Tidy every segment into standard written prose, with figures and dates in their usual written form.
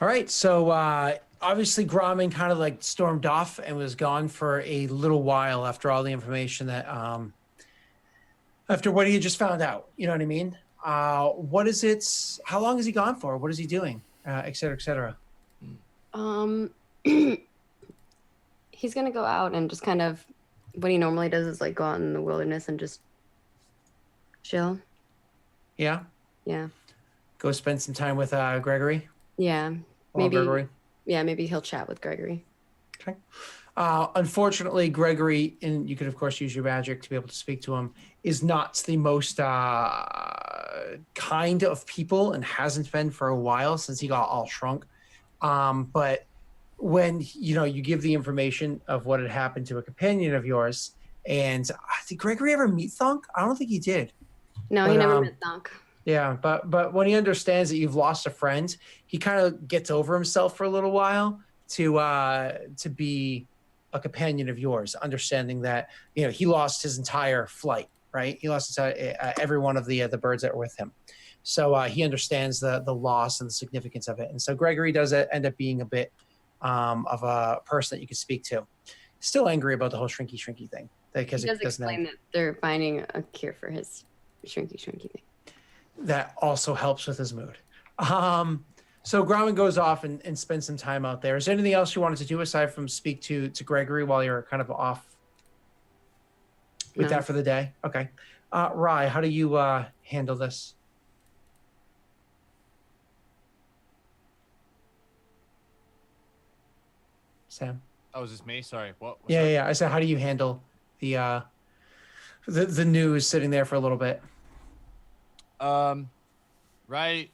All right. So obviously, Grauman kind of like stormed off and was gone for a little while after all the information that after what he had just found out. You know what I mean? What is it? How long is he gone for? What is he doing? Et cetera, et cetera. Um, he's gonna go out and just kind of what he normally does is like go out in the wilderness and just chill. Yeah. Yeah. Go spend some time with Gregory. Yeah. Or Maybe. Gregory. Yeah. Maybe he'll chat with Gregory. Okay. Unfortunately, Gregory, and you could of course use your magic to be able to speak to him, is not the most kind of people and hasn't been for a while since he got all shrunk. But when you give the information of what had happened to a companion of yours, and did Gregory ever meet Thunk? I don't think he did. No, he never met Thunk. Yeah, but when he understands that you've lost a friend, he kind of gets over himself for a little while to be a companion of yours, understanding that he lost his entire flight, right? He lost every one of the birds that were with him, so he understands the loss and the significance of it. And so Gregory does end up being a bit of a person that you can speak to. Still angry about the whole shrinky thing because he does explain that they're finding a cure for his shrinky thing. That also helps with his mood. So Grauman goes off and spends some time out there. Is there anything else you wanted to do aside from speak to Gregory while you're kind of off with that for the day? Okay. Rye, how do you handle this? Sam? Oh, is this me? Sorry. What? Yeah. I said, how do you handle the news sitting there for a little bit? Right.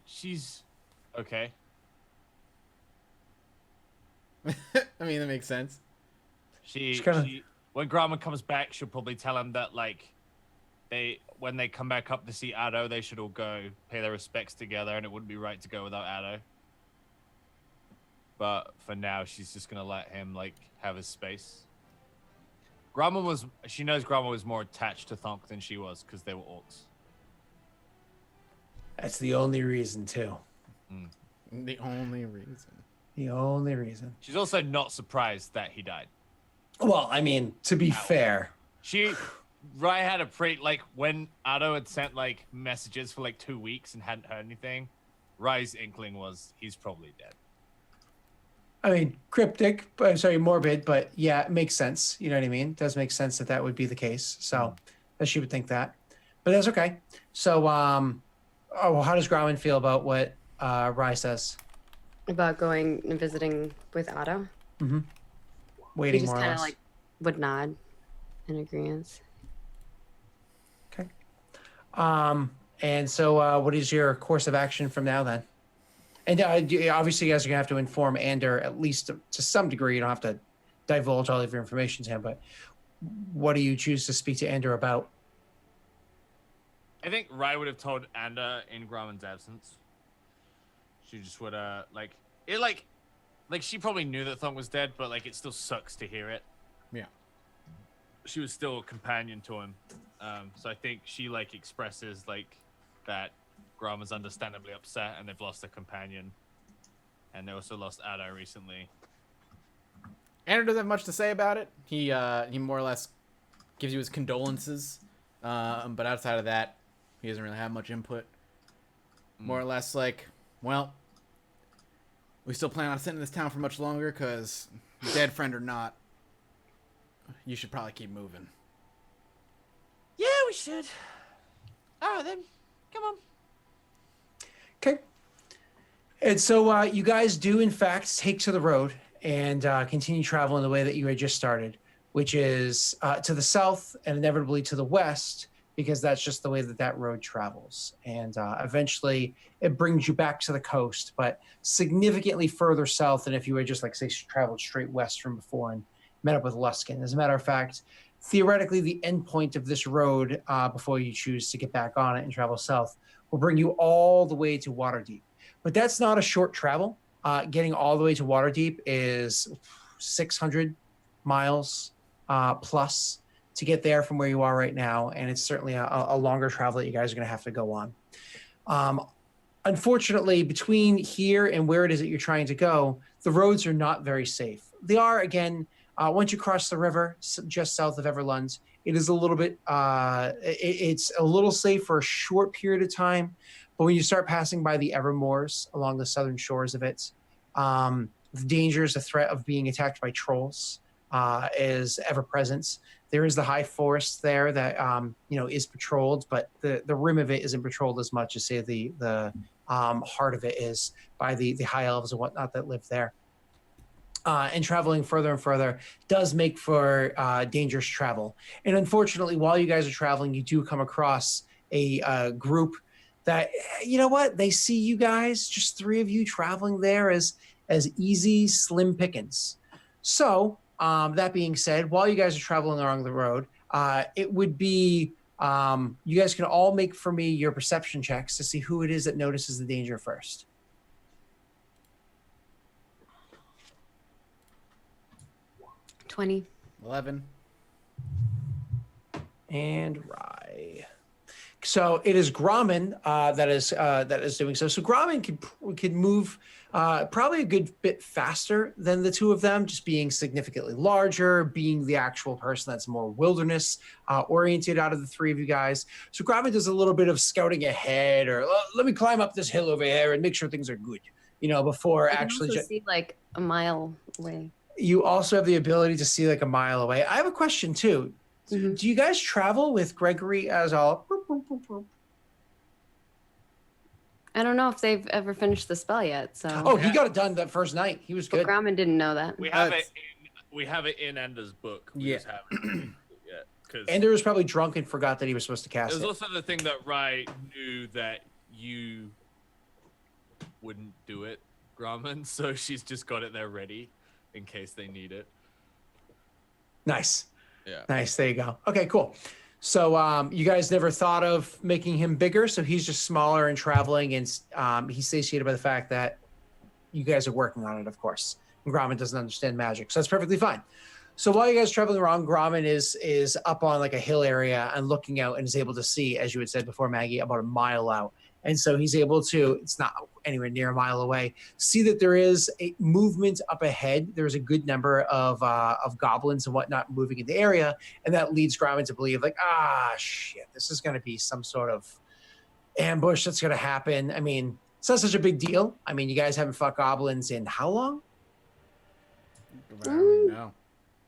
She's okay. I mean, that makes sense. She when Grauman comes back, she'll probably tell him that when they come back up to see Addo, they should all go pay their respects together, and it wouldn't be right to go without Addo. But for now, she's just gonna let him have his space. She knows Grauman was more attached to Thonk than she was because they were orcs. That's the only reason, too. The only reason. The only reason. She's also not surprised that he died. Well, I mean, to be fair. Rye had a when Addo had sent messages for 2 weeks and hadn't heard anything, Rye's inkling was he's probably dead. I mean, cryptic, morbid, but yeah, it makes sense. You know what I mean? It does make sense that would be the case. So that she would think that. But that's okay. So, how does Grauman feel about what Rye says? About going and visiting with Addo? Mm-hmm. Waiting he just more or less. Would nod in agreement. Okay. And so what is your course of action from now then? And obviously you guys are going to have to inform Ander, at least to some degree. You don't have to divulge all of your information to him, but what do you choose to speak to Ander about? I think Rye would have told Ander in Grauman's absence. She just would she probably knew that Thong was dead, but it still sucks to hear it. Yeah. She was still a companion to him. So I think she expresses that Grauman's understandably upset and they've lost a companion. And they also lost Addo recently. Ander doesn't have much to say about it. He more or less gives you his condolences. But outside of that, he doesn't really have much input. More or less well, we still plan on sitting in this town for much longer because dead friend or not, you should probably keep moving. Yeah, we should. All right, then. Come on. Okay. And so you guys do, in fact, take to the road and continue traveling the way that you had just started, which is to the south and inevitably to the west, because that's just the way that road travels. And eventually it brings you back to the coast, but significantly further south than if you had just, say, traveled straight west from before and met up with Luskin. As a matter of fact, theoretically, the end point of this road, before you choose to get back on it and travel south, will bring you all the way to Waterdeep. But that's not a short travel. Getting all the way to Waterdeep is 600 miles plus to get there from where you are right now, and it's certainly a longer travel that you guys are going to have to go on. unfortunately, between here and where it is that you're trying to go, the roads are not very safe. They are, again, once you cross the river just south of Everlund, it is a little bit, it's a little safe for a short period of time. But when you start passing by the Evermoors along the southern shores of it, the dangers, the threat of being attacked by trolls is ever present. There is the high forest there that is patrolled, but the rim of it isn't patrolled as much as say the heart of it is by the high elves and whatnot that live there. And traveling further and further does make for dangerous travel. And unfortunately, while you guys are traveling, you do come across a group that, they see you guys, just 3 of you traveling there as easy, slim pickings. So that being said, while you guys are traveling along the road, it would be, you guys can all make for me your perception checks to see who it is that notices the danger first. 20. 11. And Rye. So it is Grommen that is doing so. So Grommen could move probably a good bit faster than the 2 of them, just being significantly larger, being the actual person that's more wilderness oriented out of the 3 of you guys. So Grommen does a little bit of scouting ahead, or let me climb up this hill over here and make sure things are good, before I can actually. also see like a mile away. You also have the ability to see like a mile away. I have a question too. Mm-hmm. Do you guys travel with Gregory as all? I don't know if they've ever finished the spell yet. So. Oh, he got it done that first night. He was good. But Grommen didn't know that. We have it in Ender's book. We Yeah. just haven't yet. Because Ender was probably drunk and forgot that he was supposed to cast there's it. also the thing that Rye knew that you wouldn't do it, Grumman, so she's just got it there ready in case they need it. Nice. Yeah. Nice. There you go. Okay, cool. So you guys never thought of making him bigger, so he's just smaller and traveling, and he's satiated by the fact that you guys are working on it, of course. And Grommen doesn't understand magic, so that's perfectly fine. So while you guys are traveling around, Grommen is up on like a hill area and looking out and is able to see, as you had said before, Maggie, about a mile out. And so he's able to, it's not anywhere near a mile away, see that there is a movement up ahead. There's a good number of goblins and whatnot moving in the area. And that leads Grommen to believe like, shit, this is going to be some sort of ambush that's going to happen. I mean, it's not such a big deal. I mean, you guys haven't fought goblins in how long? I don't know.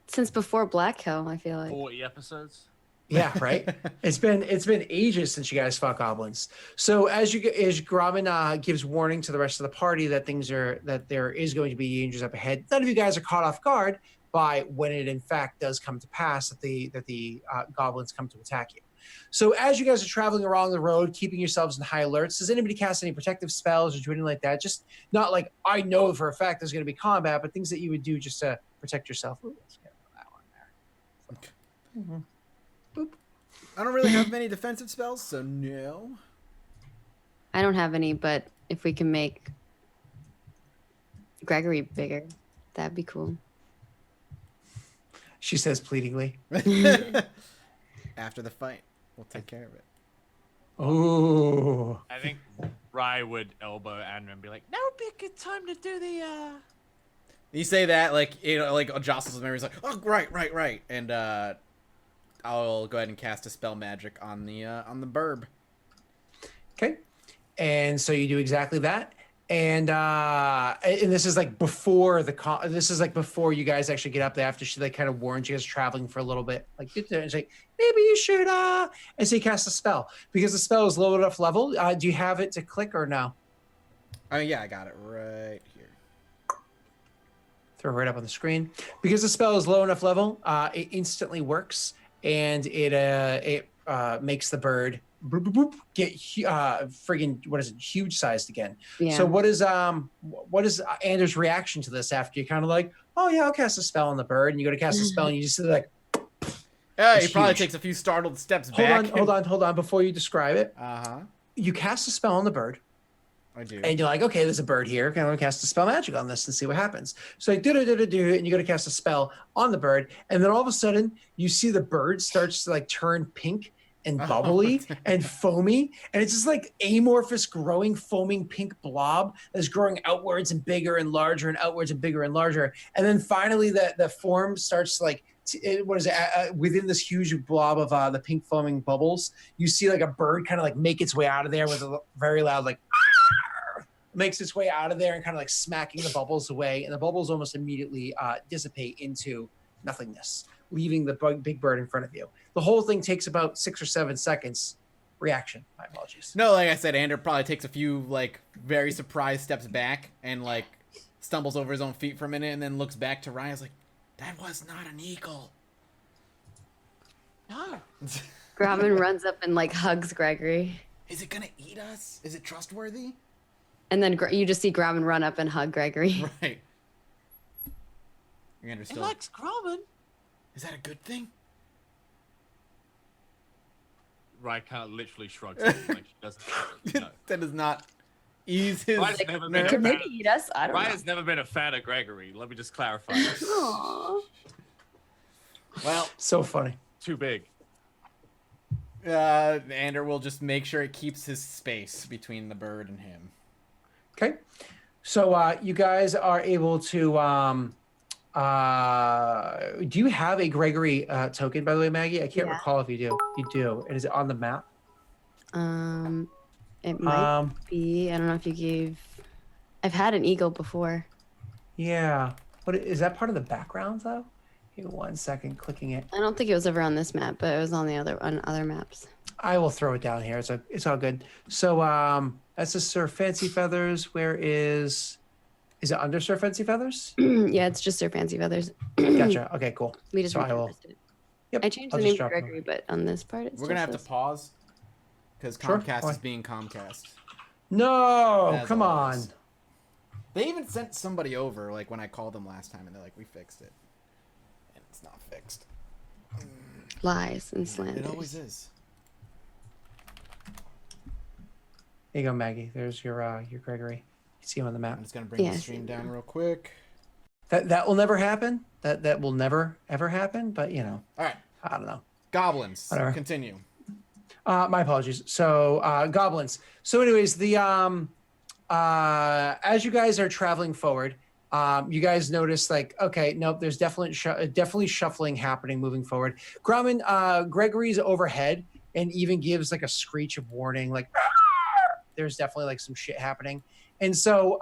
Since before Black Hill, I feel like. 40 episodes. Yeah, right. It's been ages since you guys fought goblins. So as Grommen gives warning to the rest of the party that there is going to be dangers up ahead, none of you guys are caught off guard by when it in fact does come to pass that the goblins come to attack you. So as you guys are traveling along the road, keeping yourselves in high alerts, does anybody cast any protective spells or do anything like that? Just not like I know for a fact there's going to be combat, but things that you would do just to protect yourself. Ooh, let's get that one there. Mm-hmm. I don't really have many defensive spells, so no. I don't have any, but if we can make Gregory bigger, that'd be cool. She says pleadingly. After the fight, we'll take care of it. Oh. I think Rye would elbow Andrew and be like, "Now would be a good time to do the." You say that like jostles his memory. He's like, "Oh, right," and I'll go ahead and cast a spell magic on the burb. Okay, and so you do exactly that, and this is like before this is like before you guys actually get up there. After she like kind of warns you guys traveling for a little bit, like get there and say maybe you should and so you cast a spell because the spell is low enough level. Do you have it to click or no? Oh yeah, I got it right here. Throw it right up on the screen because the spell is low enough level. It instantly works. And it makes the bird boop, boop, boop, get friggin' huge sized again. Yeah. So what is Anders' reaction to this after you kind of like, oh yeah, I'll cast a spell on the bird, and you go to cast a spell and you just like, he probably takes a few startled steps back. Hold on before you describe it. You cast a spell on the bird. I do. And you're like, okay, there's a bird here. Can I cast a spell magic on this and see what happens? So like, do, and you go to cast a spell on the bird, and then all of a sudden you see the bird starts to like turn pink and bubbly and foamy, and it's just like amorphous, growing, foaming pink blob that's growing outwards and bigger and larger and outwards and bigger and larger, and then finally the form starts to like within this huge blob of the pink foaming bubbles. You see like a bird kind of like make its way out of there with a very loud like makes its way out of there and kind of like smacking the bubbles away, and the bubbles almost immediately dissipate into nothingness, leaving the big bird in front of you. The whole thing takes about 6 or 7 seconds. Reaction. My apologies. No, like I said, Ander probably takes a few like very surprised steps back and like stumbles over his own feet for a minute and then looks back to Ryan's like, that was not an eagle. No. Grauman runs up and like hugs Gregory. Is it gonna eat us? Is it trustworthy? And then you just see Grauman run up and hug Gregory. Right. Ander It still. likes Grauman. Is that a good thing? Ryan kind of literally shrugs it, like she doesn't. No. That does not ease his. Ryan's never been a Could fan. maybe eat us? I don't Ryan's never been a fan of Gregory. Let me just clarify. know. Well, So funny. Too big. Ander will just make sure it keeps his space between the bird and him. Okay. So you guys are able to do you have a Gregory token, by the way, Maggie? I can't Yeah. recall if you do. You do. And is it on the map? It might be. I don't know if you gave. I've had an eagle before. Yeah. What is that part of the background though? Give me 1 second clicking it. I don't think it was ever on this map, but it was on other maps. I will throw it down here. It's all good. So that's the Sir Fancy Feathers. Where is it under Sir Fancy Feathers? Yeah, it's just Sir Fancy Feathers. Gotcha. Okay, cool. We just So I will- repurposed it. Yep. I changed I'll the just name to drop them. Gregory, but on this part, it's We're gonna just have to this. pause because Sure, Comcast why? is being Comcast. No, As come always. on. They even sent somebody over, like when I called them last time, and they're like, "We fixed it," and it's not fixed. Lies and slanders. It always is. There you go, Maggie. There's your Gregory. You see him on the map. I'm just gonna bring Yeah, the I stream see down that. real quick. That will never happen. That will never ever happen. But you know, All right, I don't know. goblins. Whatever. Continue. My apologies. So goblins. So anyways, the as you guys are traveling forward, you guys notice like, okay, nope, there's definitely shuffling happening moving forward. Gregory's overhead and even gives like a screech of warning, like there's definitely like some shit happening. And so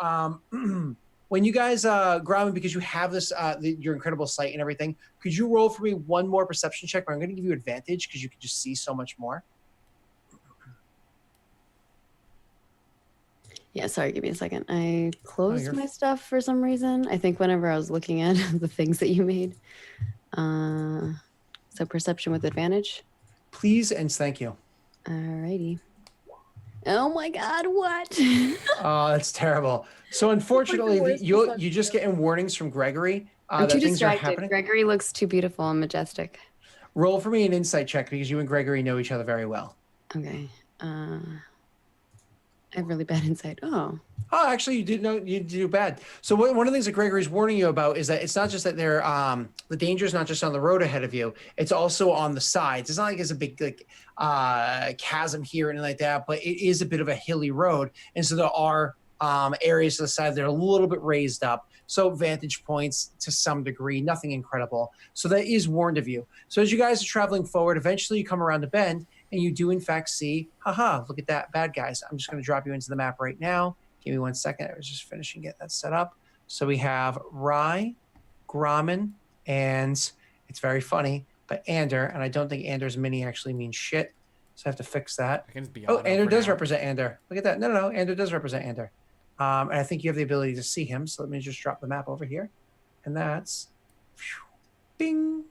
when you guys Grauman, because you have this your incredible sight and everything, could you roll for me one more perception check? Where I'm going to give you advantage because you can just see so much more. Yeah, sorry, give me a second. I closed you're my stuff for some reason. I think whenever I was looking at the things that you made. So perception with advantage. Please and thank you. Alrighty. Oh my god, what? Oh, that's terrible. So unfortunately, worst you perception just getting warnings from Gregory I'm that too things are distracted. happening. Gregory looks too beautiful and majestic. Roll for me an insight check because you and Gregory know each other very well. Okay. I have really bad insight. Oh. Oh, actually, you did do bad. So one of the things that Gregory's warning you about is that it's not just that they're the danger is not just on the road ahead of you; it's also on the sides. It's not like it's a big chasm here and like that, but it is a bit of a hilly road, and so there are areas to the side that are a little bit raised up. So vantage points to some degree, nothing incredible. So that is warned of you. So as you guys are traveling forward, eventually you come around a bend and you do in fact see, haha, look at that, bad guys. I'm just going to drop you into the map right now. Give me 1 second. I was just finishing getting that set up. So we have Rye, Grauman, and it's very funny, but Ander, and I don't think Ander's mini actually means shit. So I have to fix that. I can just be Oh, auto Ander for does now. represent Ander. Look at that. No. Ander does represent Ander. And I think you have the ability to see him. So let me just drop the map over here. And that's bing.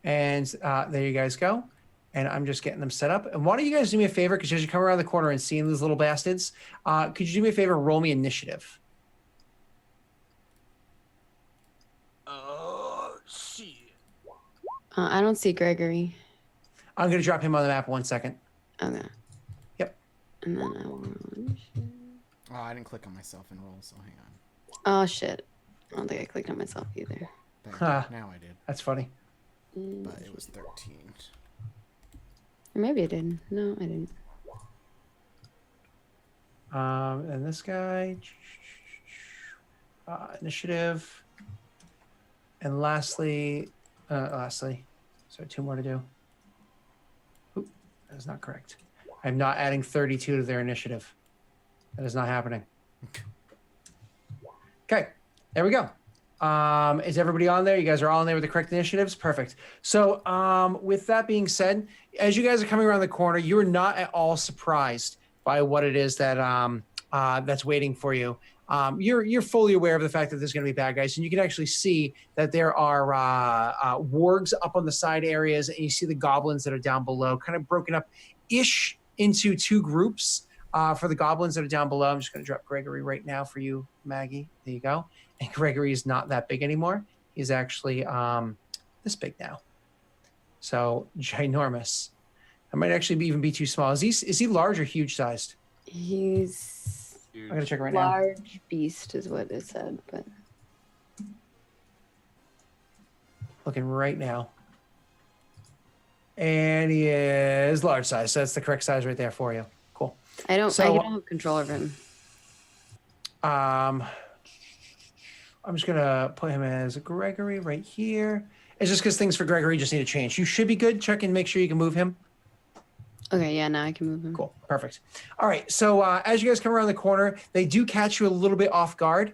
And there you guys go. And I'm just getting them set up. And why don't you guys do me a favor? Because as you come around the corner and seeing these little bastards, could you do me a favor? Roll me initiative. Oh, shit. I don't see Gregory. I'm going to drop him on the map 1 second. Okay. Yep. And then I will. Oh, I didn't click on myself and roll, so hang on. Oh shit. I don't think I clicked on myself either. There, Huh. now I did, That's funny. but it was 13. Or maybe I did. No, I didn't. And this guy, initiative, and lastly, sorry, 2 more to do. Oop, that is not correct. I'm not adding 32 to their initiative. That is not happening. Okay, there we go. Is everybody on there? You guys are all in there with the correct initiatives? Perfect. So with that being said, as you guys are coming around the corner, you are not at all surprised by what it is that that's waiting for you. You're fully aware of the fact that there's going to be bad guys, and you can actually see that there are wargs up on the side areas, and you see the goblins that are down below, kind of broken up ish into 2 groups. For the goblins that are down below, I'm just going to drop Gregory right now for you, Maggie. There you go. And Gregory is not that big anymore. He's actually this big now. So ginormous. I might actually even be too small. Is he large or huge sized? He's Huge. I'm gonna check right now. large beast is what it said, but Looking right now. And he is large size. So that's the correct size right there for you. Cool. I don't So- have control of him. I'm just gonna put him as Gregory right here. It's just because things for Gregory just need to change. You should be good. Check and make sure you can move him. Okay, yeah, now I can move him. Cool. Perfect. All right. So as you guys come around the corner, they do catch you a little bit off guard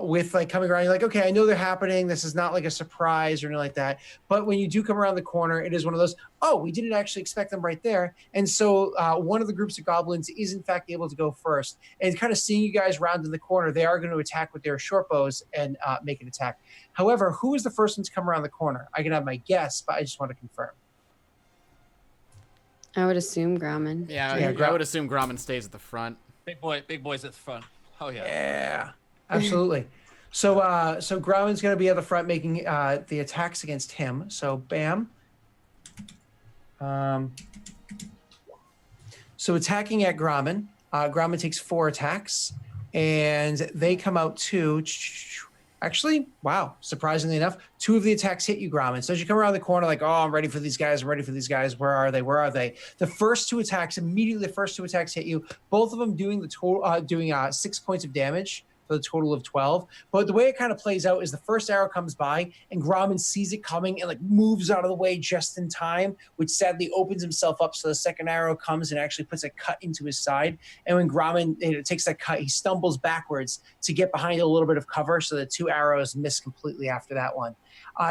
with like coming around. You're like, okay, I know they're happening. This is not like a surprise or anything like that. But when you do come around the corner, it is one of those, oh, we didn't actually expect them right there. And so one of the groups of goblins is in fact able to go first. And kind of seeing you guys round in the corner, they are going to attack with their short bows and make an attack. However, who is the first one to come around the corner? I can have my guess, but I just want to confirm. I would assume Grauman. Yeah, Yeah, I would assume Grauman stays at the front. Big boys at the front. Oh yeah. Yeah, absolutely. So Grauman's going to be at the front making the attacks against him. So bam. So attacking at Grauman. Grauman takes 4 attacks, and they come out to. Actually, wow, surprisingly enough, 2 of the attacks hit you, Grauman. So as you come around the corner, like, oh, I'm ready for these guys. I'm ready for these guys. Where are they? Where are they? The first 2 attacks, immediately the first 2 attacks hit you. Both of them doing the total, doing 6 points of damage for the total of 12. But the way it kind of plays out is the first arrow comes by and Grauman sees it coming and like moves out of the way just in time, which sadly opens himself up. So the second arrow comes and actually puts a cut into his side. And when Grauman takes that cut, he stumbles backwards to get behind a little bit of cover. So the 2 arrows miss completely after that one.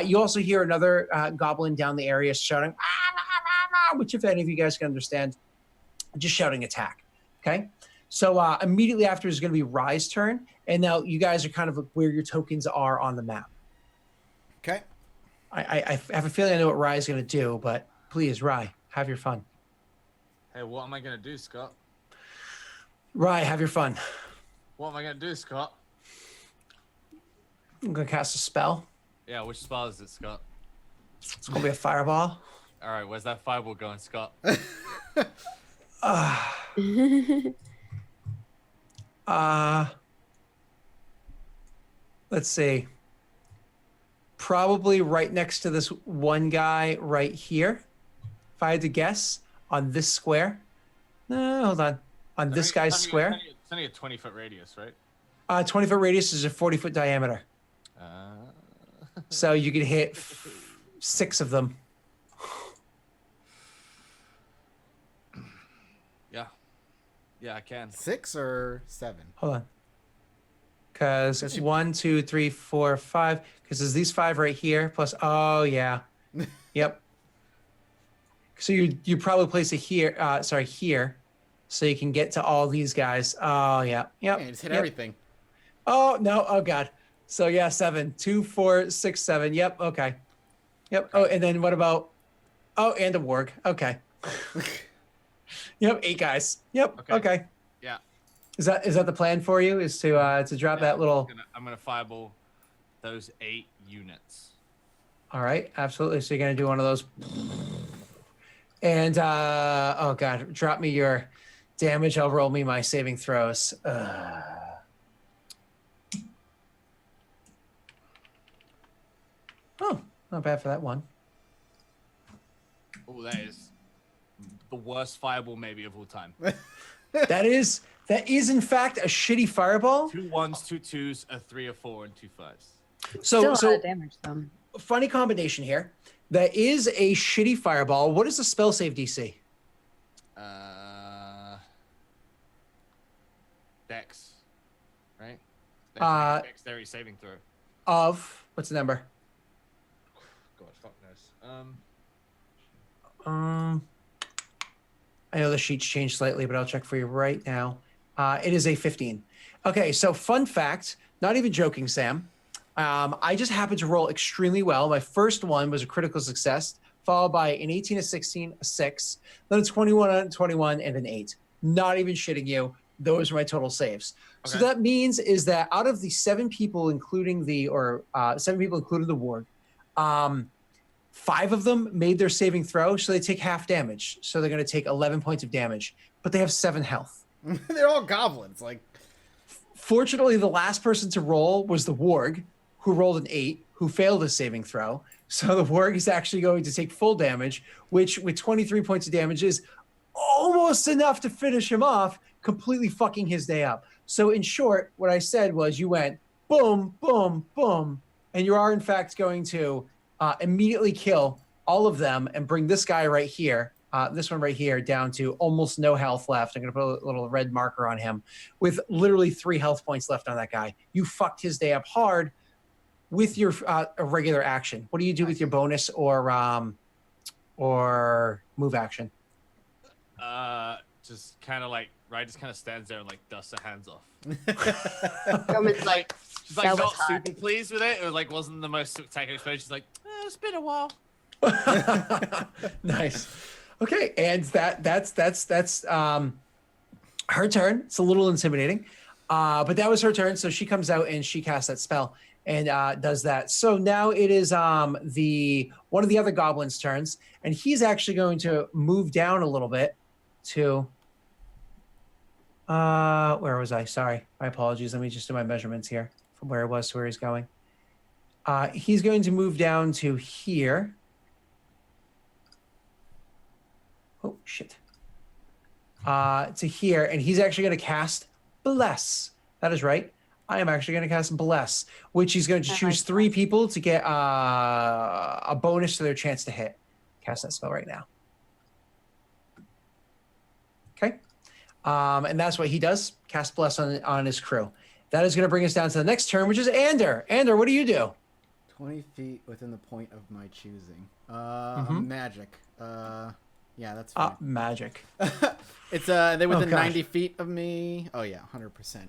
You also hear another goblin down the area shouting, ah, ah, ah, ah, which if any of you guys can understand, just shouting attack. Okay. So immediately after is going to be Rye's turn. And now you guys are kind of where your tokens are on the map. Okay. I have a feeling I know what Rye's going to do, but please, Rye, have your fun. Hey, what am I gonna do, Scott? Rye, have your fun. What am I gonna do, Scott? I'm going to cast a spell. Yeah, which spell is it, Scott? It's going to be a fireball. All right, where's that fireball going, Scott? Let's see. Probably right next to this one guy right here. If I had to guess, on this square. No, hold on. On this guy's square. It's only a 20-foot radius, right? 20-foot radius is a 40-foot diameter. So you could hit 6 of them. Yeah, I can. 6 or 7? Hold on. Because 1, 2, 3, 4, 5. Because there's these 5 right here. Plus, oh, yeah. Yep. So you probably place it here. Here. So you can get to all these guys. Oh, yeah. Yep. Yeah, just hit Yep. everything. Oh, no. Oh, God. So, yeah, 7. 2, 4, 6, 7. Yep. Okay. Yep. Oh, and then what about... Oh, and a warg. Okay. Yep. 8 guys. Yep. Okay. Yeah. Is that the plan for you? Is to drop that little... I'm gonna fireball those 8 units. All right. Absolutely. So you're going to do one of those. And, oh, God. Drop me your damage. I'll roll me my saving throws. Oh, not bad for that one. Oh, that is the worst fireball maybe of all time. That is in fact a shitty fireball. 2 1s, 2 2s, a 3, a 4, and 2 5s. Still a lot of damage though. Funny combination here. That is a shitty fireball. What is the spell save DC? Dex, right? Dexterity saving throw. Of what's the number? God, fuck knows. I know the sheets changed slightly, but I'll check for you right now. It is a 15. Okay, so fun fact, not even joking, Sam. I just happened to roll extremely well. My first one was a critical success, followed by an 18, a 16, a 6, then a 21, a 21, and an 8. Not even shitting you. Those are my total saves. Okay. So that means is that out of the 7 people, including the ward, 5 of them made their saving throw, so they take half damage. So they're going to take 11 points of damage, but they have 7 health. They're all goblins. Like, fortunately, the last person to roll was the warg, who rolled an 8, who failed his saving throw. So the warg is actually going to take full damage, which with 23 points of damage is almost enough to finish him off, completely fucking his day up. So in short, what I said was you went boom, boom, boom, and you are in fact going to immediately kill all of them and bring this guy right here, this one right here, down to almost no health left. I'm going to put a little red marker on him with literally 3 health points left on that guy. You fucked his day up hard with your a regular action. What do you do with your bonus or move action? Just kind of like just kind of stands there and like dusts her hands off. It's like, she's like not super pleased with it. It like wasn't the most spectacular experience. She's like, it's been a while. Nice. Okay, and that's her turn. It's a little intimidating, but that was her turn. So she comes out and she casts that spell and does that. So now it is one of the other goblins' turns, and he's actually going to move down a little bit to. Where was I? Sorry, my apologies. Let me just do my measurements here from where I was to where he's going. He's going to move down to here. Oh, shit. To here, and he's actually going to cast Bless. That is right. I am actually going to cast Bless, which he's going to choose 3 people to get a bonus to their chance to hit. Cast that spell right now. Okay. And that's what he does. Cast Bless on his crew. That is going to bring us down to the next turn, which is Ander. Ander, what do you do? 20 feet within the point of my choosing. Magic. Yeah, that's fine. Magic. It's they within 90 feet of me. Oh yeah, 100%.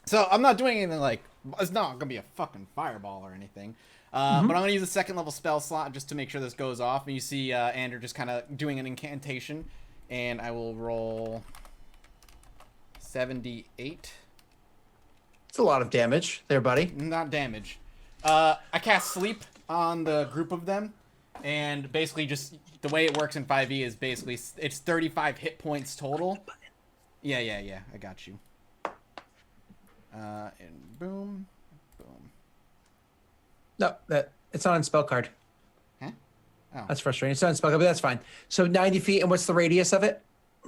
So I'm not doing anything like, it's not gonna be a fucking fireball or anything. But I'm gonna use a 2nd level spell slot just to make sure this goes off. And you see Andrew just kind of doing an incantation, and I will roll 78. It's a lot of damage there, buddy. Not damage. I cast Sleep on the group of them, and basically just the way it works in 5e is basically it's 35 hit points total. Yeah, I got you. And boom. No, it's not on spell card. Huh? Oh. That's frustrating. It's not on spell card, but that's fine. So 90 feet, and what's the radius of it?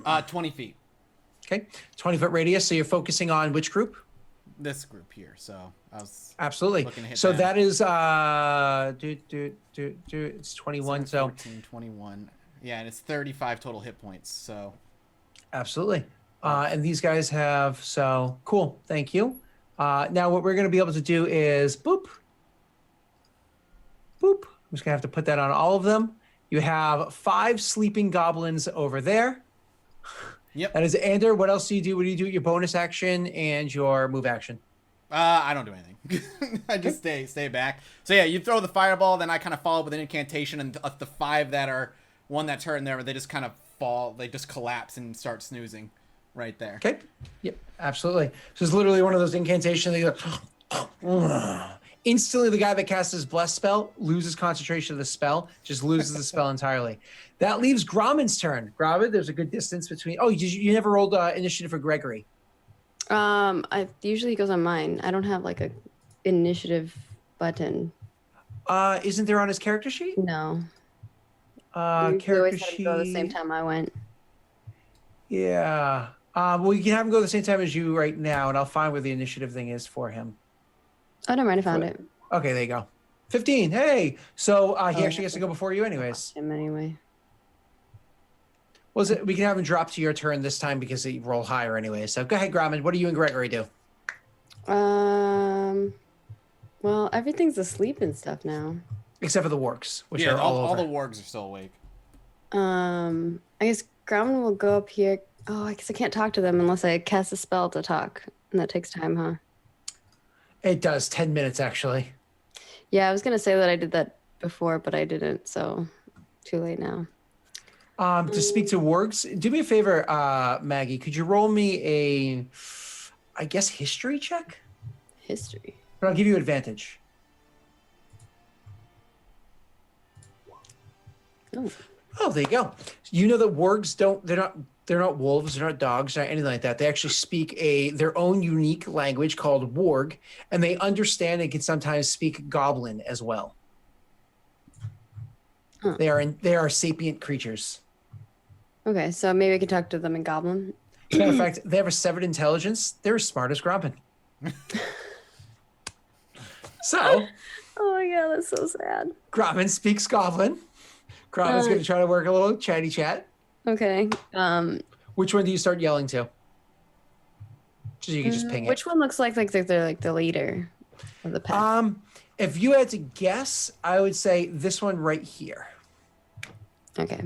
20 feet. Okay, 20-foot radius. So you're focusing on which group? This group here. So I was absolutely. Looking to hit so them. That is it's 21. 14, 21. Yeah, and it's 35 total hit points. So absolutely. And these guys have cool. Thank you. Now what we're going to be able to do is boop. I'm just gonna have to put that on all of them. You have 5 sleeping goblins over there. Yep. That is Ander. What else do you do? What do you do with your bonus action and your move action? I don't do anything. I just stay back. So yeah, you throw the fireball, then I kind of follow up with an incantation, and the 5 that are one that's hurting there, they just kind of fall. They just collapse and start snoozing right there. Okay. Yep. Absolutely. So it's literally one of those incantations. They go, instantly, the guy that casts his bless spell loses concentration of the spell, just loses the spell entirely. That leaves Grauman's turn. Grauman, there's a good distance between. Oh, you never rolled initiative for Gregory. I usually goes on mine. I don't have like a initiative button. Isn't there on his character sheet? No. Character always had sheet. to go the same time I went. Yeah. Well, you can have him go the same time as you right now, and I'll find where the initiative thing is for him. Oh, never mind. I found it. Okay, there you go. 15. Hey. So he Oh, actually gets to go before you anyways. Him anyway. Was it? We can have him drop to your turn this time because he rolled higher anyway. So go ahead, Gromit. What do you and Gregory do? Well, everything's asleep and stuff now. Except for the wargs, which Yeah, are all all over. the wargs are still awake. I guess Gromlin will go up here. Oh, I guess I can't talk to them unless I cast a spell to talk. And that takes time, huh? It does 10 minutes actually. Yeah, I was gonna say that I did that before, but I didn't, so too late now. To speak to wargs, do me a favor, Maggie. Could you roll me a, I guess, history check? History. But I'll give you advantage. Oh, there you go. You know that wargs they're not wolves, they're not dogs, they're not anything like that. They actually speak their own unique language called warg, and they understand and can sometimes speak goblin as well. Huh. They are sapient creatures. Okay, so maybe I can talk to them in Goblin. As a matter of fact, they have a 7 intelligence. They're as smart as Gromit. So, Oh my god, that's so sad. Gromit speaks Goblin. Gromit's going to try to work a little chatty chat. Okay. Which one do you start yelling to? So you can just ping it. Which one looks like they're like the leader of the pack? If you had to guess, I would say this one right here. Okay.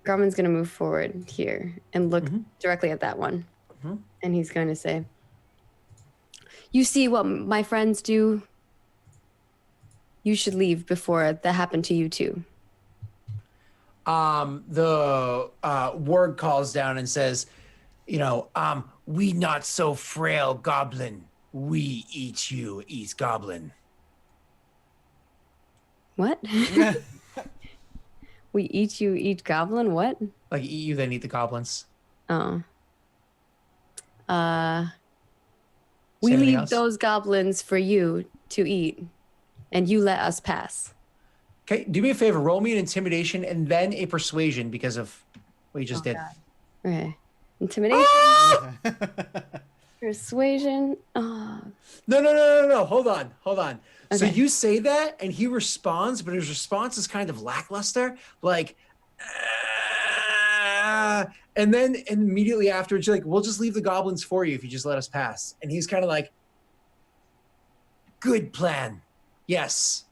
Gromlin's gonna move forward here and look directly at that one. And he's going to say, "You see what my friends do? You should leave before that happened to you too." The warg calls down and says, we not so frail goblin. We eat you, eat goblin. What? We eat you, eat goblin? What? Like eat you, then eat the goblins. Oh. Say We anything leave else? those goblins for you to eat, and you let us pass. Okay, do me a favor. Roll me an intimidation and then a persuasion because of what you just did. God. Okay. Intimidation. Persuasion. Oh. No. Hold on. So Okay. you say that and he responds, but his response is kind of lackluster. Like, and then immediately afterwards, you're like, we'll just leave the goblins for you if you just let us pass. And he's kind of like, good plan. Yes,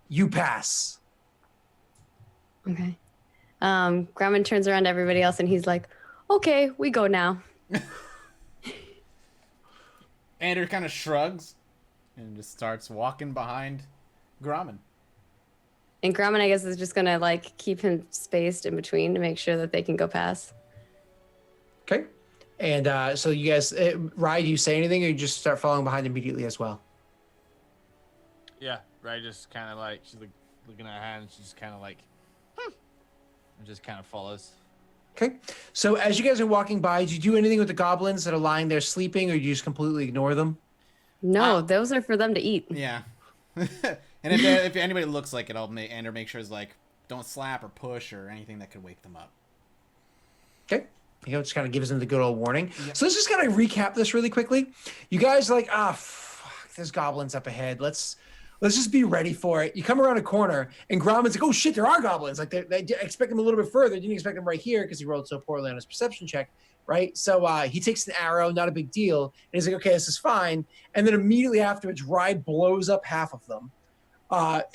you pass. Okay. Grumman turns around to everybody else and he's like, "Okay, we go now." Andrew kind of shrugs and just starts walking behind Gromman. And Grumman, I guess, is just gonna like keep him spaced in between to make sure that they can go past. Okay. And so you guys, Rye, do you say anything or you just start following behind immediately as well? Yeah, right. Just kind of like she's like looking at her hand. She just kind of like, and just kind of follows. Okay. So as you guys are walking by, do you do anything with the goblins that are lying there sleeping, or do you just completely ignore them? No, those are for them to eat. Yeah. And if anybody looks like it, I'll Andrew make sure it's like, don't slap or push or anything that could wake them up. Okay. Just kind of gives them the good old warning. Yep. So let's just kind of recap this really quickly. You guys are like, fuck, there's goblins up ahead. Let's just be ready for it. You come around a corner and Gromman's like, oh shit, there are goblins. Like they expect them a little bit further. Didn't expect them right here because he rolled so poorly on his perception check, right? So he takes an arrow, not a big deal. And he's like, okay, this is fine. And then immediately afterwards, Rye blows up half of them.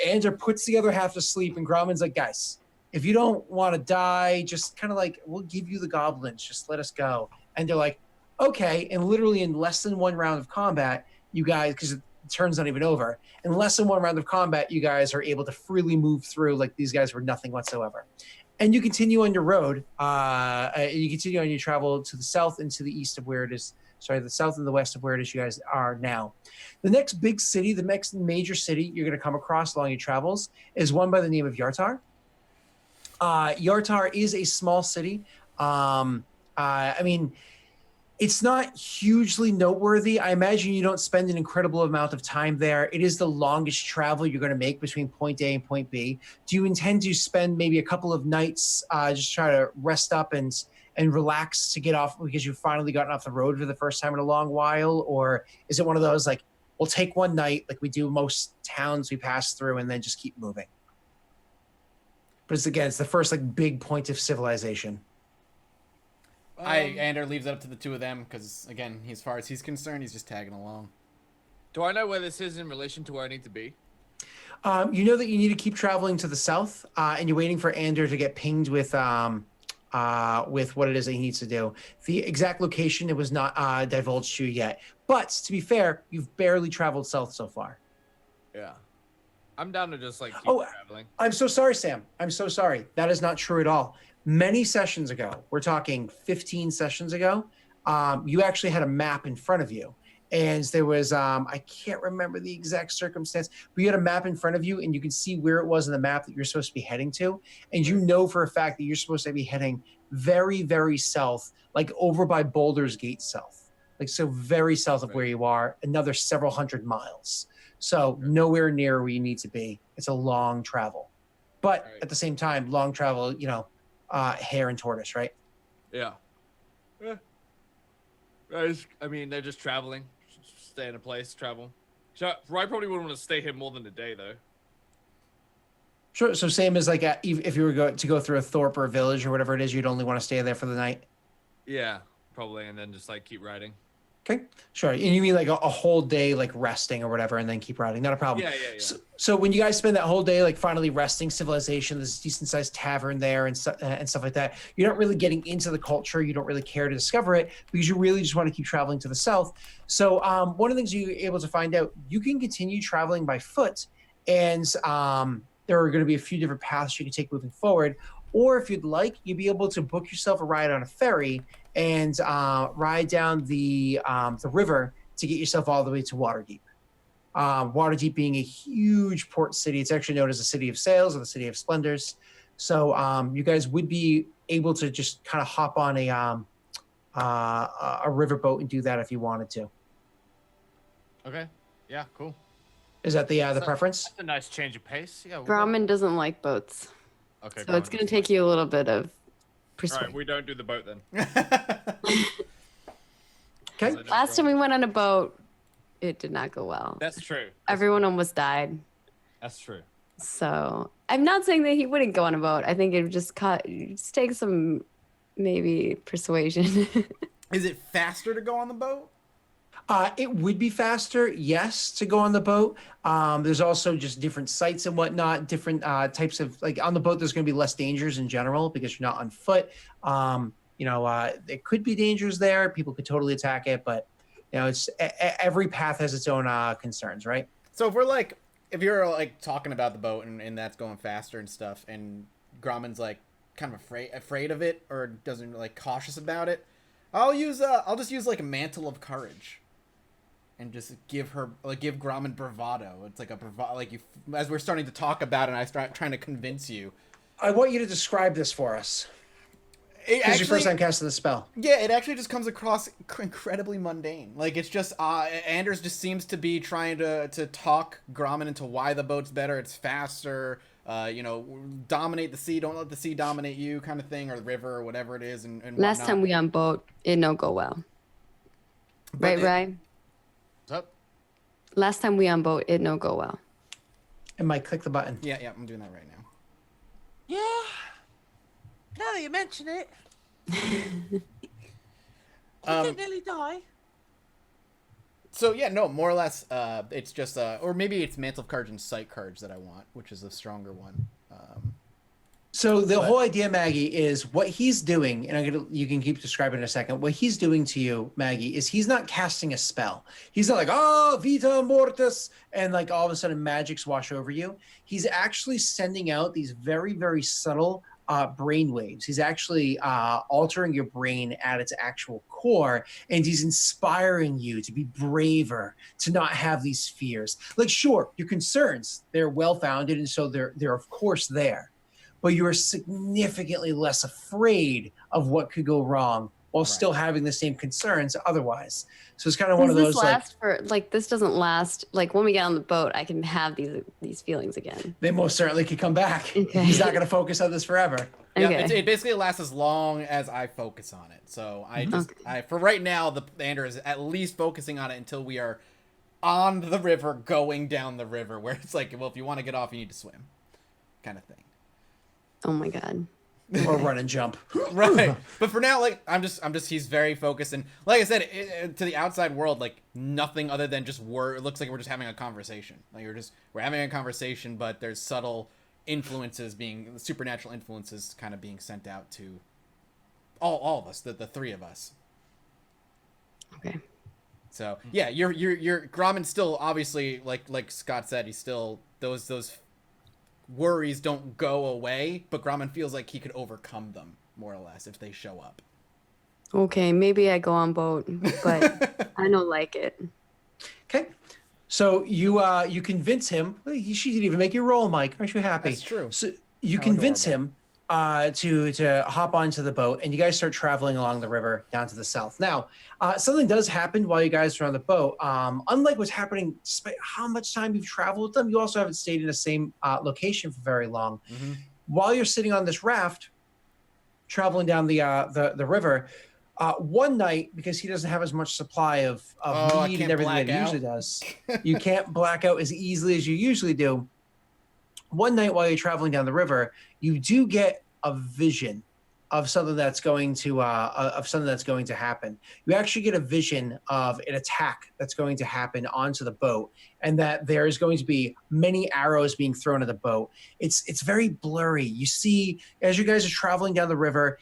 Andrew puts the other half to sleep and Gromman's like, guys, if you don't want to die, just kind of like, we'll give you the goblins. Just let us go. And they're like, okay. And literally in less than one round of combat, you guys, because the turn's not even over, in less than one round of combat, you guys are able to freely move through like these guys were nothing whatsoever. And you continue on your road. You continue on your travel to the south and to the east of where it is. Sorry, the south and the west of where it is you guys are now. The next big city, the next major city you're going to come across along your travels is one by the name of Yartar. Yartar is a small city. I mean, it's not hugely noteworthy. I imagine you don't spend an incredible amount of time there. It is the longest travel you're going to make between point A and point B. Do you intend to spend maybe a couple of nights just try to rest up and and relax to get off because you've finally gotten off the road for the first time in a long while? Or is it one of those like, we'll take one night like we do most towns we pass through and then just keep moving? But it's the first like big point of civilization. Ander leaves it up to the two of them because, again, as far as he's concerned, he's just tagging along. Do I know where this is in relation to where I need to be? You know that you need to keep traveling to the south, and you're waiting for Ander to get pinged with what it is that he needs to do. The exact location, it was not divulged to you yet. But to be fair, you've barely traveled south so far. Yeah. I'm down to just like keep traveling. I'm so sorry, Sam. I'm so sorry. That is not true at all. Many sessions ago, we're talking 15 sessions ago, you actually had a map in front of you. And there was, I can't remember the exact circumstance, but you had a map in front of you and you could see where it was in the map that you're supposed to be heading to. And you know for a fact that you're supposed to be heading very, very south, like over by Boulder's Gate south. Like, so very south of where you are, another several hundred miles. So nowhere near where you need to be. It's a long travel. But at the same time, long travel, hare and tortoise, right? Yeah. I mean, they're just traveling. Stay in a place, travel. So I probably wouldn't want to stay here more than a day, though. Sure. So same as like if you were to go through a thorp or a village or whatever it is, you'd only want to stay there for the night? Yeah, probably, and then just like keep riding. Okay, sure. And you mean like a whole day, like resting or whatever, and then keep riding? Not a problem. Yeah. So when you guys spend that whole day, like finally resting, civilization, there's a decent sized tavern there and stuff like that. You're not really getting into the culture. You don't really care to discover it because you really just want to keep traveling to the south. So one of the things you're able to find out, you can continue traveling by foot, and there are going to be a few different paths you can take moving forward. Or if you'd like, you'd be able to book yourself a ride on a ferry and ride down the river to get yourself all the way to Waterdeep. Waterdeep being a huge port city, it's actually known as the City of Sails or the City of Splendors. So you guys would be able to just kind of hop on a riverboat and do that if you wanted to. Okay. Yeah. Cool. Is that the preference? That's a nice change of pace. Yeah. Grauman doesn't like boats. Okay. So it's going to take you a little bit of persuasion. All right, we don't do the boat then. Okay. Last time we went on a boat, it did not go well. That's true. Everyone almost died. That's true. So I'm not saying that he wouldn't go on a boat. I think it would just take some maybe persuasion. Is it faster to go on the boat? It would be faster, yes, to go on the boat. There's also just different sites and whatnot, different types of, like on the boat, there's going to be less dangers in general because you're not on foot. There could be dangers there. People could totally attack it, but it's every path has its own concerns, right? So if you're like talking about the boat and that's going faster and stuff, and Grauman's like kind of afraid of it or doesn't like cautious about it, I'll just use like a mantle of courage. And just give Grauman bravado. It's like a bravado, like as we're starting to talk about it, and I start trying to convince you. I want you to describe this for us. It's your first time casting the spell. Yeah, it actually just comes across incredibly mundane. Like it's just Anders just seems to be trying to talk Grauman into why the boat's better. It's faster. Dominate the sea. Don't let the sea dominate you, kind of thing, or the river, or whatever it is. And last time we on boat, it no go well. Right. What's up? Last time we on boat, it no go well. And Mike, click the button. Yeah, I'm doing that right now. Yeah. Now that you mention it. You didn't nearly die. So yeah, no, more or less, it's just or maybe it's Mantle of Courage and Sight Courage that I want, which is a stronger one. So the whole idea, Maggie, is what he's doing, and you can keep describing in a second. What he's doing to you, Maggie, is he's not casting a spell. He's not like, Vita Mortis, and like all of a sudden magics wash over you. He's actually sending out these very, very subtle brain waves. He's actually altering your brain at its actual core, and he's inspiring you to be braver, to not have these fears. Like, sure, your concerns, they're well-founded, and so they're of course there. But you are significantly less afraid of what could go wrong while Right. still having the same concerns otherwise. So it's kind of one Does of this those like last for this doesn't last like when we get on the boat I can have these feelings again. they most certainly could come back. Okay. He's not going to focus on this forever. Yeah, Okay. it basically lasts as long as I focus on it. So I for right now, the Andrew is at least focusing on it until we are on the river, going down the river, where it's like, well, if you want to get off, you need to swim, kind of thing. Oh my god. Or run and jump. Right. But for now, like, he's very focused, and like I said, to the outside world, like nothing other than just it looks like we're just having a conversation. Like we're having a conversation, but there's subtle influences supernatural influences kind of being sent out to all of us, the three of us. Okay. So yeah, your Grauman's still obviously like Scott said, he's still those worries don't go away, but Grauman feels like he could overcome them more or less if they show up. Okay, maybe I go on boat, but I don't like it. Okay. So you convince him. She didn't even make you roll, Mike. Aren't you happy? That's true. So you How convince adorable. him to hop onto the boat, and you guys start traveling along the river down to the south. Now, something does happen while you guys are on the boat. Unlike what's happening, despite how much time you've traveled with them, you also haven't stayed in the same location for very long. Mm-hmm. While you're sitting on this raft, traveling down the river, one night, because he doesn't have as much supply of meat and everything that he usually does, you can't black out as easily as you usually do. One night while you're traveling down the river, you do get a vision of something that's going to happen. You actually get a vision of an attack that's going to happen onto the boat, and that there is going to be many arrows being thrown at the boat. It's very blurry. You see, as you guys are traveling down the river,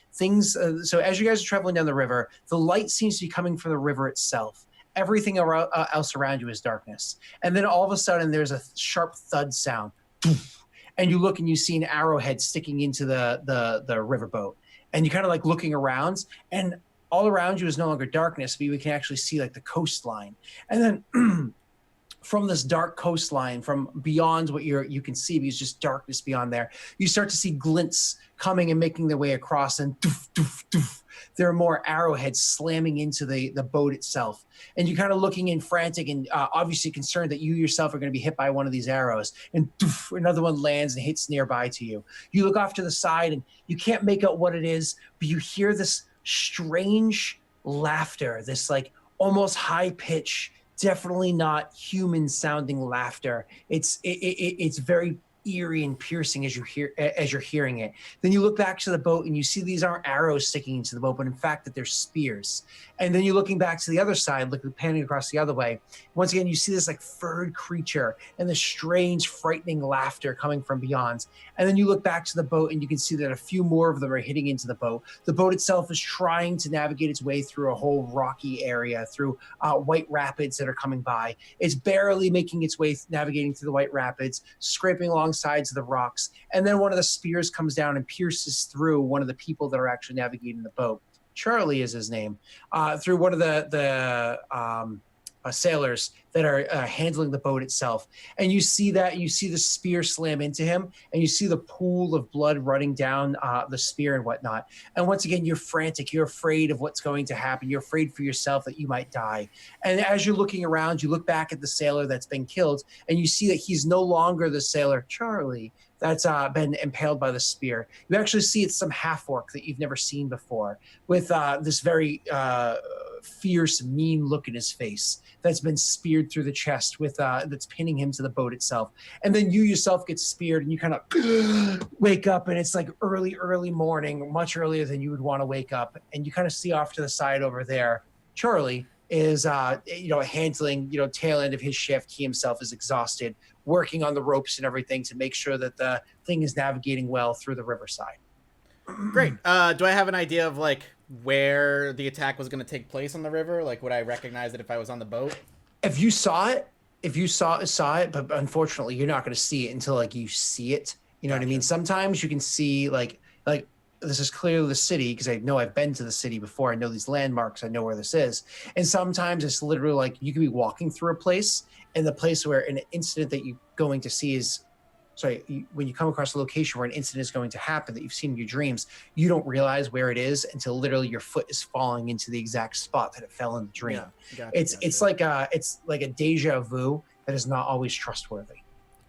the light seems to be coming from the river itself. Everything else around you is darkness, and then all of a sudden there's a sharp thud sound. And you look and you see an arrowhead sticking into the riverboat, and you kind of like looking around, and all around you is no longer darkness, but you can actually see like the coastline. And then from this dark coastline, from beyond what you can see, because just darkness beyond there, you start to see glints coming and making their way across, and doof, doof, doof. There are more arrowheads slamming into the boat itself. And you're kind of looking in frantic and obviously concerned that you yourself are going to be hit by one of these arrows. And doof, another one lands and hits nearby to you. You look off to the side and you can't make out what it is, but you hear this strange laughter, this like almost high pitch, definitely not human sounding laughter. It's very eerie and piercing as you're hearing it. Then you look back to the boat and you see these aren't arrows sticking into the boat, but in fact that they're spears. And then you're looking back to the other side, panning across the other way. Once again, you see this like furred creature and this strange, frightening laughter coming from beyond. And then you look back to the boat and you can see that a few more of them are hitting into the boat. The boat itself is trying to navigate its way through a whole rocky area, through white rapids that are coming by. It's barely making its way navigating through the white rapids, scraping along sides of the rocks, and then one of the spears comes down and pierces through one of the people that are actually navigating the boat. Charlie is his name. Through one of the sailors that are handling the boat itself, and you see the spear slam into him, and you see the pool of blood running down the spear and whatnot. And once again, you're frantic. You're afraid of what's going to happen. You're afraid for yourself that you might die. And as you're looking around, you look back at the sailor that's been killed, and you see that he's no longer the sailor Charlie that's been impaled by the spear. You actually see it's some half-orc that you've never seen before, with this very fierce, mean look in his face that's been speared through the chest with that's pinning him to the boat itself. And then you yourself get speared, and you kind of wake up, and it's like early morning, much earlier than you would want to wake up. And you kind of see off to the side over there, Charlie is handling tail end of his shift. He himself is exhausted, working on the ropes and everything to make sure that the thing is navigating well through the riverside. Great. Do I have an idea of like where the attack was going to take place on the river? Like, would I recognize it if I was on the boat? If you saw it, but unfortunately you're not going to see it until like you see it. You know what I mean? Sometimes you can see like this is clearly the city, because I know I've been to the city before. I know these landmarks. I know where this is. And sometimes it's literally like you could be walking through a place, and the place where an incident that you're going to see is when you come across a location where an incident is going to happen that you've seen in your dreams, you don't realize where it is until literally your foot is falling into the exact spot that it fell in the dream. Yeah, It's like a deja vu that is not always trustworthy.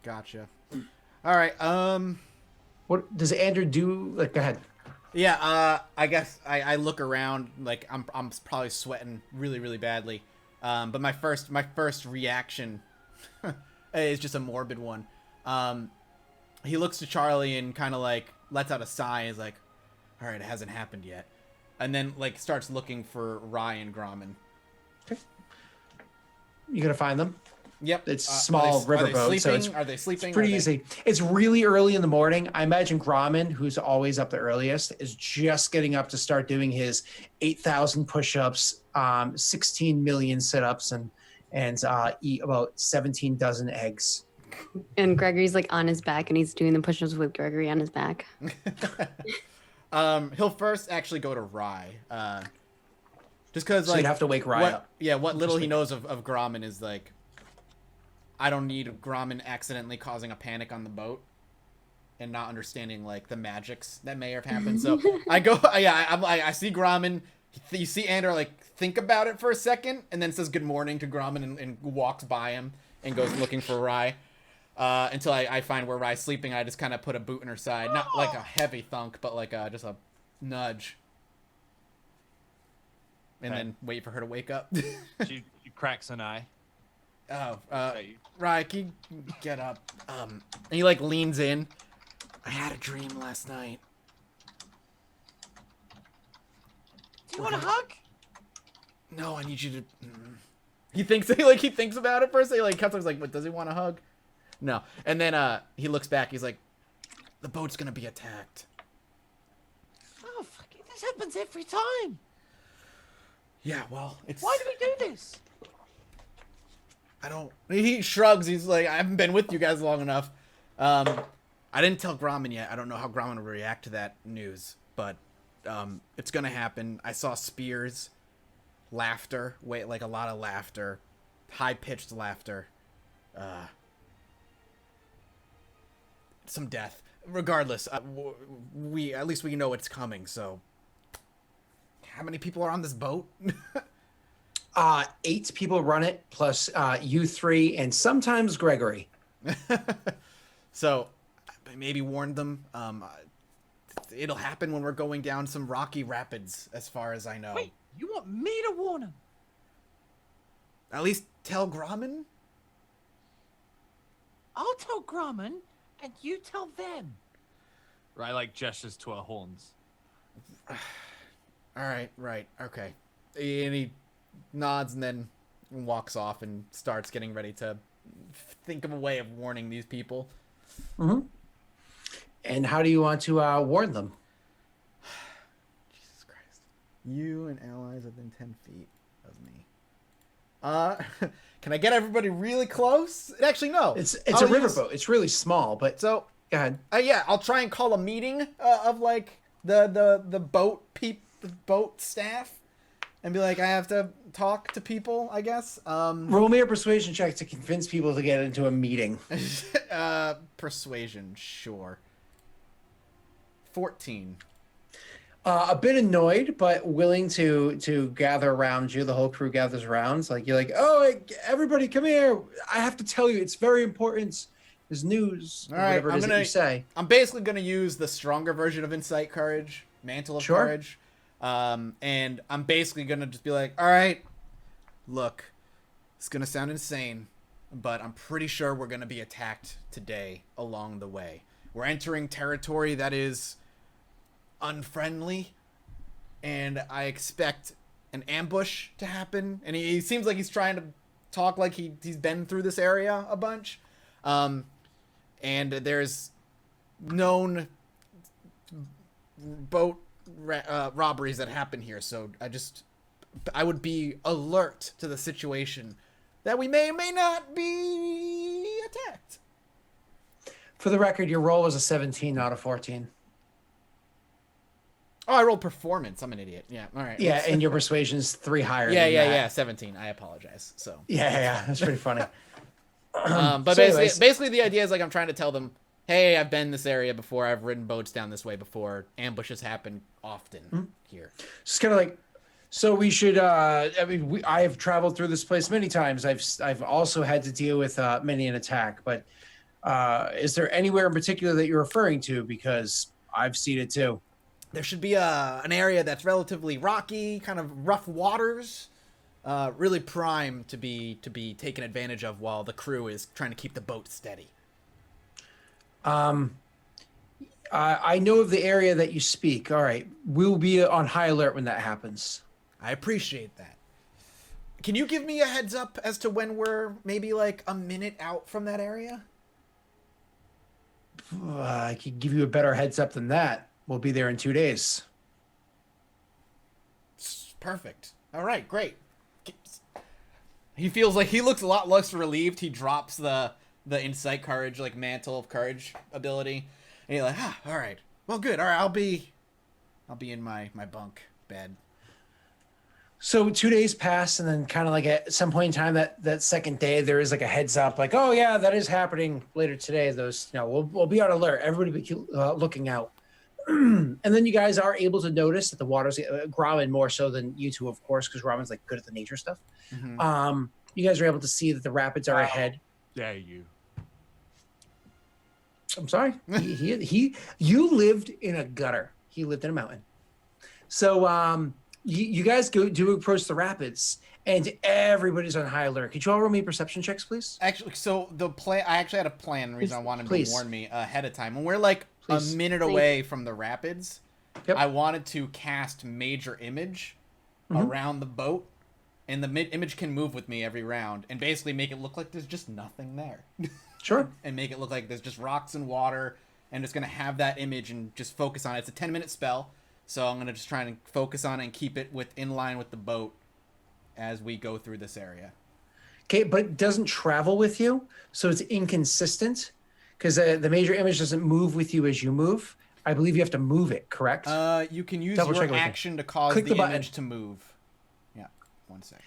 Gotcha. All right. What does Andrew do? Like, go ahead. Yeah. I guess I look around, like I'm probably sweating really, really badly. But my first reaction is just a morbid one. He looks to Charlie and kind of like lets out a sigh. And is like, all right, it hasn't happened yet. And then like starts looking for Rye and Grommen. Okay. You gonna find them? Yep. It's small riverboat, so are they sleeping? It's pretty easy. It's really early in the morning. I imagine Grommen, who's always up the earliest, is just getting up to start doing his 8,000 push-ups, 16 million sit-ups, and eat about 17 dozen eggs. And Gregory's like on his back, and he's doing the push-ups with Gregory on his back. He'll first actually go to Rye, just because so like you'd have to wake Rye up. Yeah, what little he knows of Grommen is like, I don't need Grommen accidentally causing a panic on the boat and not understanding like the magics that may have happened. So I go, I see Grommen. You see Andrew like think about it for a second, and then says good morning to Grommen and walks by him and goes looking for Rye. Until I find where Rye's sleeping, I just kind of put a boot in her side, not like a heavy thunk, but like just a nudge, and then wait for her to wake up. She cracks an eye. Oh, Rye, can you get up? And he like leans in. I had a dream last night. Do you want a hug? No, I need you to. He thinks he thinks about it first. He like comes up, like, what, does he want a hug? No, and then he looks back. He's like, the boat's gonna be attacked. Oh, fuck it. This happens every time. Yeah, well, it's. Why do we do this? I don't. He shrugs. He's like, I haven't been with you guys long enough. I didn't tell Grommen yet. I don't know how Grommen will react to that news, but it's gonna happen. I saw spears, laughter, like a lot of laughter, high pitched laughter, some death. Regardless, we at least we know it's coming. So, how many people are on this boat? 8 people run it, plus you 3, and sometimes Gregory. So, maybe warn them. It'll happen when we're going down some rocky rapids, as far as I know. Wait, you want me to warn him? At least tell Grommen? I'll tell Grommen, and you tell them. Right, like gestures to our horns. Alright, right, okay. And he nods and then walks off and starts getting ready to think of a way of warning these people. Mm-hmm. And how do you want to warn them? Jesus Christ. You and allies within 10 feet of me. Can I get everybody really close? Actually, no. It's a riverboat. It's really small, but so go ahead. Yeah, I'll try and call a meeting of like the boat staff. And be like, I have to talk to people, I guess. Roll me a persuasion check to convince people to get into a meeting. Persuasion, sure. 14. A bit annoyed, but willing to gather around you. The whole crew gathers around. It's like you're like, oh, everybody, come here. I have to tell you, it's very important. There's news. All right, whatever it is that you say. I'm basically gonna use the stronger version of Insight Courage, Mantle of Courage. And I'm basically gonna just be like, all right, look, it's gonna sound insane, but I'm pretty sure we're gonna be attacked today along the way. We're entering territory that is unfriendly, and I expect an ambush to happen. And he seems like he's trying to talk like he's been through this area a bunch. And there's known boat robberies that happen here, so I would be alert to the situation that we may or may not be attacked. For the record, your roll was a 17, not a 14. Oh, I rolled performance. I'm an idiot. Yeah, all right. Yeah, and your persuasion's 3 higher. Yeah, 17. I apologize. So yeah, that's pretty funny. but So basically the idea is like I'm trying to tell them, hey, I've been in this area before. I've ridden boats down this way before. Ambushes happen often here. It's kind of like, so we should. I mean, I have traveled through this place many times. I've also had to deal with many an attack. But is there anywhere in particular that you're referring to? Because I've seen it too. There should be an area that's relatively rocky, kind of rough waters, really prime to be taken advantage of while the crew is trying to keep the boat steady. I know of the area that you speak. All right, we'll be on high alert when that happens. I appreciate that. Can you give me a heads up as to when we're maybe like a minute out from that area? I could give you a better heads up than that. We'll be there in 2 days. Perfect. All right, great. He feels like he looks a lot less relieved. He drops the insight courage, like mantle of courage ability, and he's like, all right, well, good. All right, I'll be in my bunk bed. So 2 days pass, and then kind of like at some point in time that second day, there is like a heads up, like, oh yeah, that is happening later today. Those, we'll be on alert. Everybody be looking out. And then you guys are able to notice that the water's Grommen more so than you two, of course, because Grommen's like good at the nature stuff. Mm-hmm. You guys are able to see that the rapids are ahead. Dare you? I'm sorry. You lived in a gutter. He lived in a mountain. So you guys do approach the rapids, and everybody's on high alert. Could you all roll me perception checks, please? Actually, so the plan. I actually had a plan. The reason I wanted to warn me ahead of time. When we're like a minute away from the rapids, I wanted to cast Major Image around the boat, and the image can move with me every round, and basically make it look like there's just nothing there. Sure. And make it look like there's just rocks and water, and it's gonna have that image and just focus on it. It's a 10-minute spell, so I'm gonna just try and focus on it and keep it in line with the boat as we go through this area. Okay, but it doesn't travel with you, so it's inconsistent because the major image doesn't move with you as you move. I believe you have to move it, correct? You can use your action to cause the image to move. Yeah, 1 sec.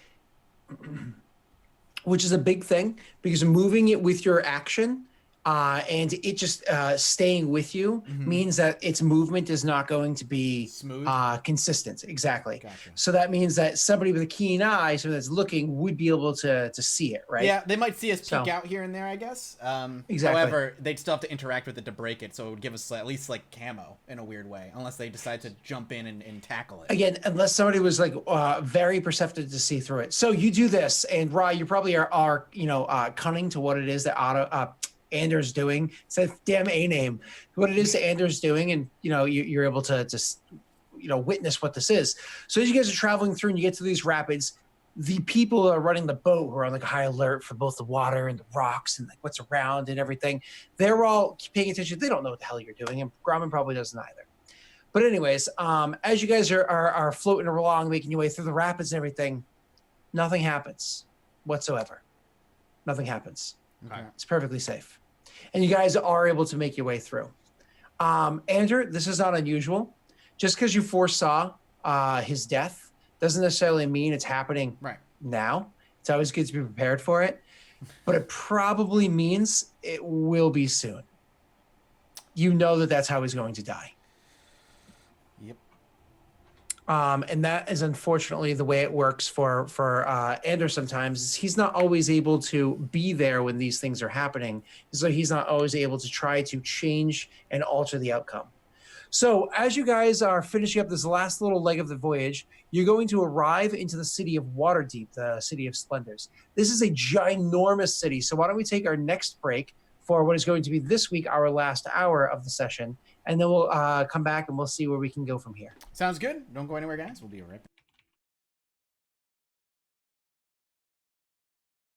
Which is a big thing because moving it with your action and it just staying with you means that its movement is not going to be smooth, consistent. Exactly. Gotcha. So that means that somebody with a keen eye, somebody that's looking, would be able to see it, right? Yeah, they might see us peek out here and there, I guess. Exactly. However, they'd still have to interact with it to break it, so it would give us at least like camo in a weird way, unless they decide to jump in and tackle it. Again, unless somebody was like very perceptive to see through it. So you do this, and Rye, you probably are cunning to what it is that Anders doing. It's a damn A name. What it is that Anders doing, and you're able to just witness what this is. So as you guys are traveling through and you get to these rapids, the people who are running the boat who are on like high alert for both the water and the rocks and like what's around and everything, they're all paying attention. They don't know what the hell you're doing, and Grommen probably doesn't either. But anyways, as you guys are floating along, making your way through the rapids and everything, nothing happens whatsoever. Nothing happens. Okay. It's perfectly safe. And you guys are able to make your way through. Andrew, this is not unusual. Just because you foresaw his death doesn't necessarily mean it's happening now. It's always good to be prepared for it. But it probably means it will be soon. You know that that's how he's going to die. Yep. And that is unfortunately the way it works for Anders sometimes. He's not always able to be there when these things are happening. So he's not always able to try to change and alter the outcome. So as you guys are finishing up this last little leg of the voyage, you're going to arrive into the city of Waterdeep, the city of splendors. This is a ginormous city. So why don't we take our next break for what is going to be this week, our last hour of the session. And then we'll come back and we'll see where we can go from here. Sounds good. Don't go anywhere, guys. We'll be right back.